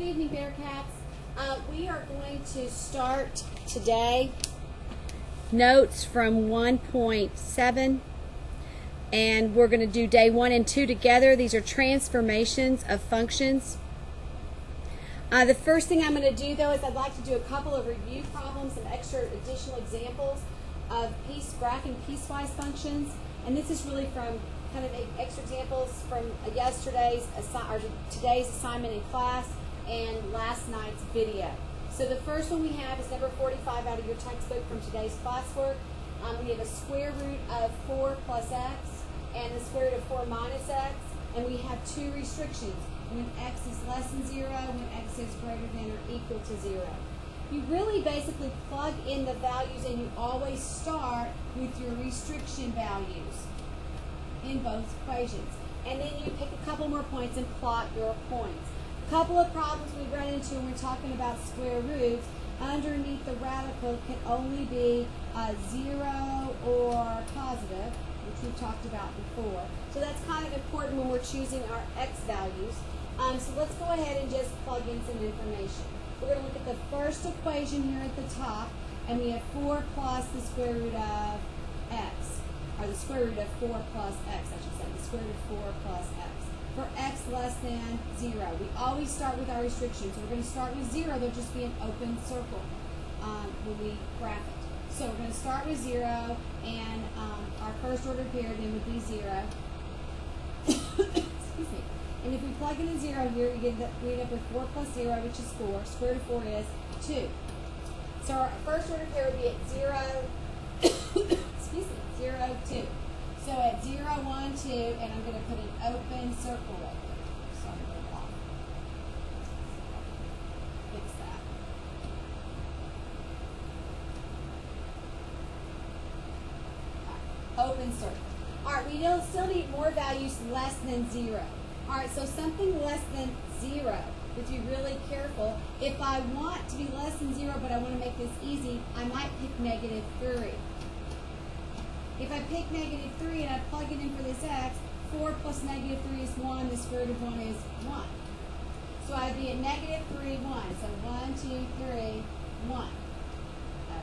evening, Bearcats. We are going to start today notes from 1.7, and we're going to do day 1 and 2 together. These are transformations of functions. The first thing I'm going to do, though, is I'd like to do a couple of review problems, some extra additional examples of graphing piecewise functions. And this is really from kind of extra examples from today's assignment in class and last night's video. So the first one we have is number 45 out of your textbook from today's classwork. We have a square root of 4 plus x and the square root of 4 minus x, and we have two restrictions: when x is less than 0, when x is greater than or equal to 0. You really basically plug in the values, and you always start with your restriction values in both equations. And then you pick a couple more points and plot your points. A couple of problems we run into when we're talking about square roots: underneath the radical can only be 0 or positive, which we've talked about before. So that's kind of important when we're choosing our x values. So let's go ahead and just plug in some information. We're going to look at the first equation here at the top, and we have 4 plus the square root of x, or the square root of 4 plus x, I should say, the square root of 4 plus x. For x less than 0, we always start with our restrictions. So we're going to start with 0. There'll just be an open circle when we graph it. So we're going to start with 0, and our first order pair then would be 0. Excuse me. And if we plug in a 0 here, we end up with 4 plus 0, which is 4. Square root of 4 is 2. So our first order pair would be at 0, excuse me, 0, 2. So at 0, 1, 2, and I'm going to put an open circle right there. So I'm going to block. Fix that. All right. Open circle. All right, we still need more values less than 0. All right, so something less than 0, but be really careful. If I want to be less than 0, but I want to make this easy, I might pick negative 3. If I pick negative 3 and I plug it in for this x, 4 plus negative 3 is 1, the square root of 1 is 1. So I'd be at negative 3, 1. So 1, 2, 3, 1.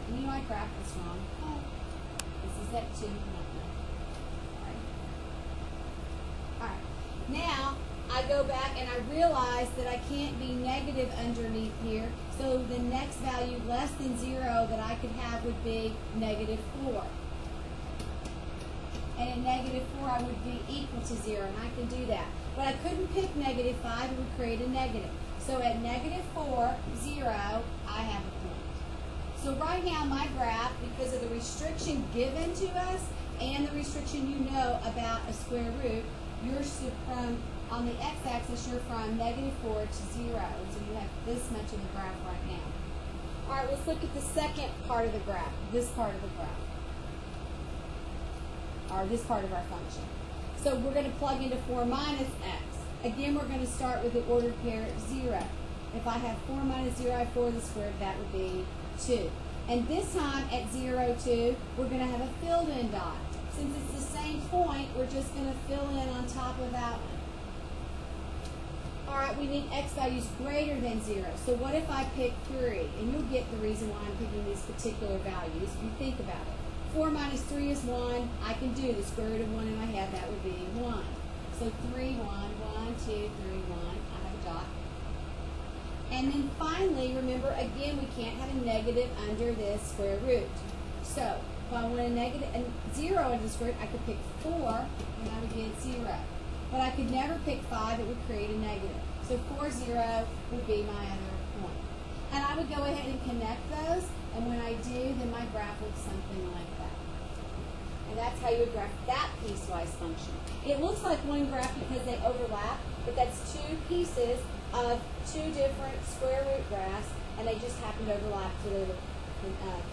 And you know I graphed this wrong. Oh, this is at 2, 1. All right. Now, I go back and I realize that I can't be negative underneath here, so the next value less than 0 that I could have would be negative 4. And at negative 4, I would be equal to 0, and I can do that. But I couldn't pick negative 5, it would create a negative. So at negative 4, 0, I have a point. So right now, my graph, because of the restriction given to us and the restriction you know about a square root, on the x-axis, you're from negative 4 to 0. So you have this much of the graph right now. All right, let's look at the second part of the graph, this part of the graph, or this part of our function. So we're going to plug into 4 minus x. Again, we're going to start with the ordered pair 0. If I have 4 minus 0, I have 4 to the square root, that would be 2. And this time at 0, 2, we're going to have a filled in dot. Since it's the same point, we're just going to fill in on top of that one. All right, we need x values greater than 0. So what if I pick 3? And you'll get the reason why I'm picking these particular values if you think about it. 4 minus 3 is 1. I can do the square root of 1 in my head. That would be 1. So 3, 1, 1, 2, 3, 1. I have a dot. And then finally, remember, again, we can't have a negative under this square root. So if I want a negative and 0 under the square root, I could pick 4, and I would get 0. But I could never pick 5. It would create a negative. So 4, 0 would be my other point. And I would go ahead and connect those, and when I do, then my graph looks something like that. And that's how you would graph that piecewise function. It looks like one graph because they overlap, but that's two pieces of two different square root graphs, and they just happen to overlap, so they look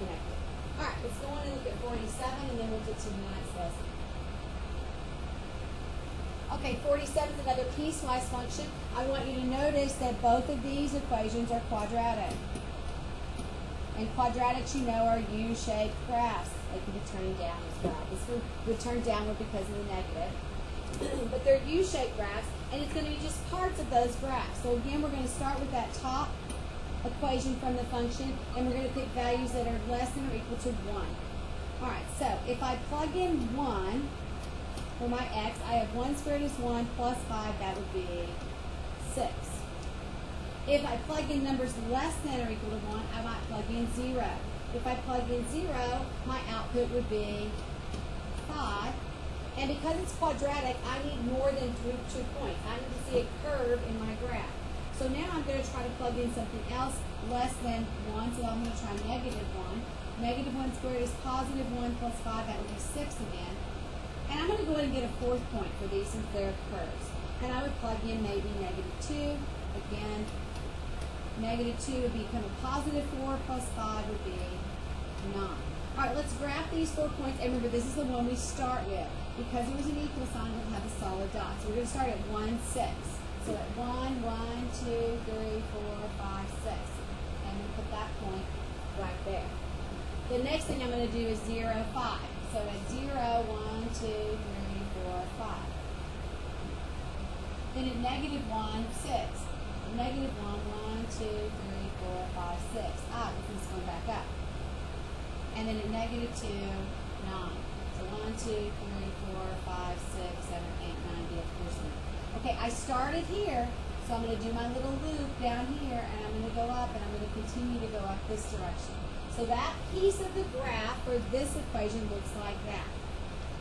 connected. All right, let's go on and look at 47, and then we'll get to tonight's lesson. Okay, 47 is another piecewise function. I want you to notice that both of these equations are quadratic. And quadratics, you know, are U-shaped graphs. They can be turning down as well. This would turn downward because of the negative. But they're U-shaped graphs, and it's going to be just parts of those graphs. So again, we're going to start with that top equation from the function, and we're going to pick values that are less than or equal to 1. All right, so if I plug in 1 for my x, I have 1 squared is 1 plus 5, that would be 6. If I plug in numbers less than or equal to 1, I might plug in 0. If I plug in 0, my output would be 5. And because it's quadratic, I need more than 2 points. I need to see a curve in my graph. So now I'm going to try to plug in something else less than 1, so I'm going to try negative 1. Negative 1 squared is positive 1 plus 5, that would be 6 again. And I'm going to go ahead and get a 4th point for these since they're curves. And I would plug in maybe negative 2. Again, negative 2 would become a positive 4 plus 5 would be 9. All right, let's graph these 4 points. And remember, this is the one we start with. Because it was an equal sign, we'll have a solid dot. So we're going to start at 1, 6. So at 1, 1, 2, 3, 4, 5, 6. And we put that point right there. The next thing I'm going to do is 0, 5. So at 0, 1, 2, 3, 4, 5. Then at negative 1, 6. At negative 1, 1, 2, 3, 4, 5, 6. This is going back up. And then at negative 2, 9. So 1, 2, 3, 4, 5, 6, 7, 8, 9, here's 1. Okay, I started here, so I'm going to do my little loop down here, and I'm going to go up, and I'm going to continue to go up this direction. So that piece of the graph for this equation looks like that.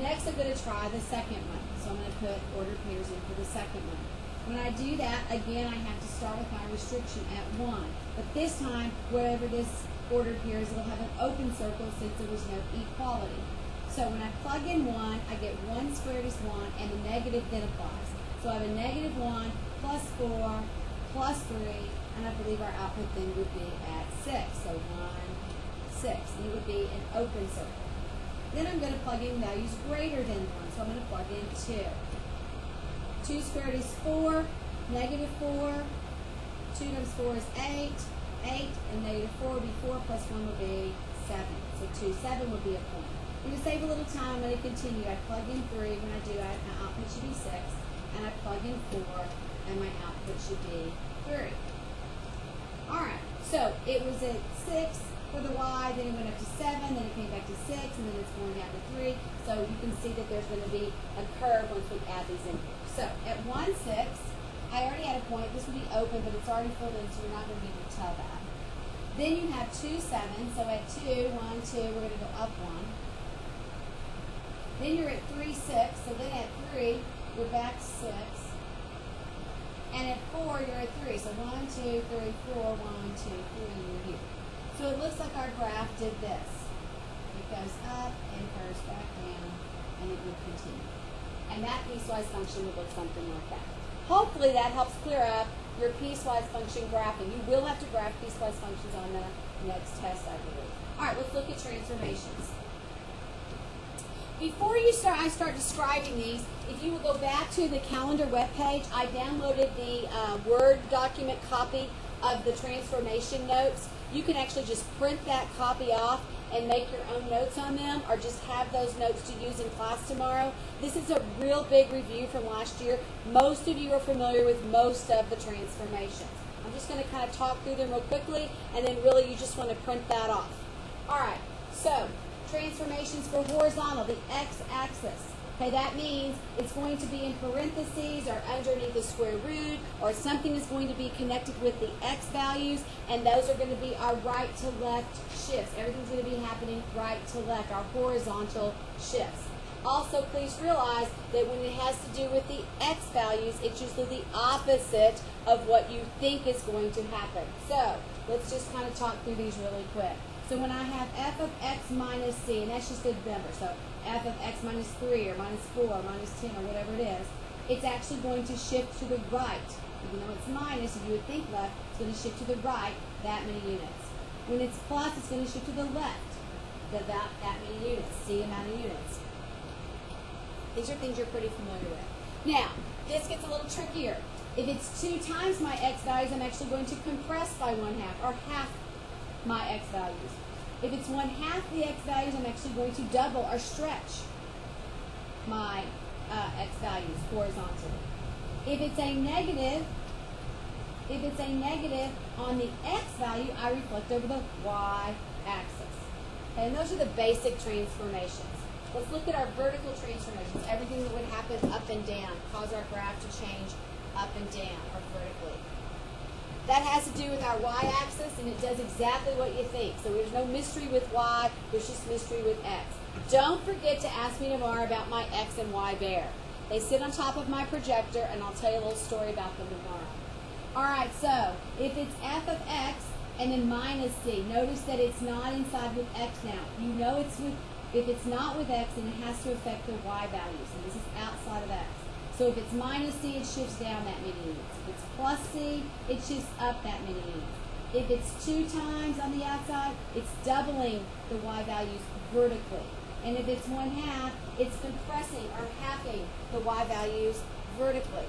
Next, I'm going to try the second one. So I'm going to put ordered pairs in for the second one. When I do that, again, I have to start with my restriction at 1. But this time, wherever this ordered pair is, it'll have an open circle since there was no equality. So when I plug in 1, I get 1 squared is 1, and the negative then applies. So I have a negative 1 plus 4 plus 3, and I believe our output then would be at 6. So 1, 6. And it would be an open circle. Then I'm going to plug in values greater than 1. So I'm going to plug in 2. 2 squared is 4, negative 4. 2 times 4 is 8. 8 and negative 4 would be 4 plus 1 would be 7. So 2, 7 would be a point. And to save a little time, I'm going to continue. I plug in 3. When I do, my output should be 6. And I plug in 4, and my output should be 3. All right. So it was at 6 for the y, then it went up to 7, then it came back to 6, and then it's going down to 3. So you can see that there's going to be a curve once we add these in here. So at 1, 6, I already had a point. This would be open, but it's already filled in, so you're not going to be able to tell that. Then you have 2, 7. So at 2, 1, 2, we're going to go up 1. Then you're at 3, 6. So then at 3, you're back 6. And at 4, you're at 3. So 1, 2, 3, 4, 1, 2, 3, you're here. So it looks like our graph did this. It goes up and curves back down, and it would continue. And that piecewise function would look something like that. Hopefully that helps clear up your piecewise function graphing. You will have to graph piecewise functions on the next test, I believe. All right, let's look at transformations. Before I start describing these, if you will go back to the calendar webpage, I downloaded the Word document copy of the transformation notes. You can actually just print that copy off and make your own notes on them, or just have those notes to use in class tomorrow. This is a real big review from last year. Most of you are familiar with most of the transformations. I'm just going to kind of talk through them real quickly, and then really you just want to print that off. All right, so transformations for horizontal, the x-axis. Okay, that means it's going to be in parentheses or underneath the square root, or something is going to be connected with the x values, and those are going to be our right to left shifts. Everything's going to be happening right to left, our horizontal shifts. Also, please realize that when it has to do with the x values, it's usually the opposite of what you think is going to happen. So let's just kind of talk through these really quick. So when I have f of x minus c, and that's just a number, so f of x minus 3 or minus 4 or minus 10 or whatever it is, it's actually going to shift to the right. Even though it's minus, if you would think left, it's going to shift to the right that many units. When it's plus, it's going to shift to the left that many units, c amount of units. These are things you're pretty familiar with. Now, this gets a little trickier. If it's 2 times my x values, I'm actually going to compress by 1/2 or half my x values. If it's 1/2 the x values, I'm actually going to double or stretch my x values horizontally. If it's a negative on the x value, I reflect over the y-axis. Okay, and those are the basic transformations. Let's look at our vertical transformations, everything that would happen up and down, cause our graph to change up and down, or vertically. That has to do with our y-axis, and it does exactly what you think. So there's no mystery with y, there's just mystery with x. Don't forget to ask me tomorrow about my x and y bear. They sit on top of my projector, and I'll tell you a little story about them tomorrow. All right, so if it's f of x and then minus c, notice that it's not inside with x now. You know it's with, if it's not with x, then it has to affect the y values, and this is outside of x. So if it's minus c, it shifts down that many units. If it's plus c, it shifts up that many units. If it's 2 times on the outside, it's doubling the y values vertically. And if it's 1/2, it's compressing or halving the y values vertically.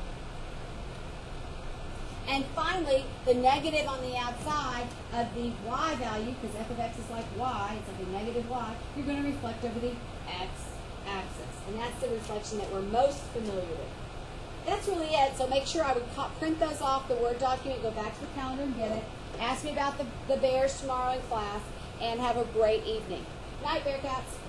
And finally, the negative on the outside of the y value, because f of x is like y, it's like a negative y, you're going to reflect over the x-axis. And that's the reflection that we're most familiar with. That's really it. So make sure I would print those off the Word document, go back to the calendar and get it. Ask me about the bears tomorrow in class, and have a great evening. Night, Bearcats.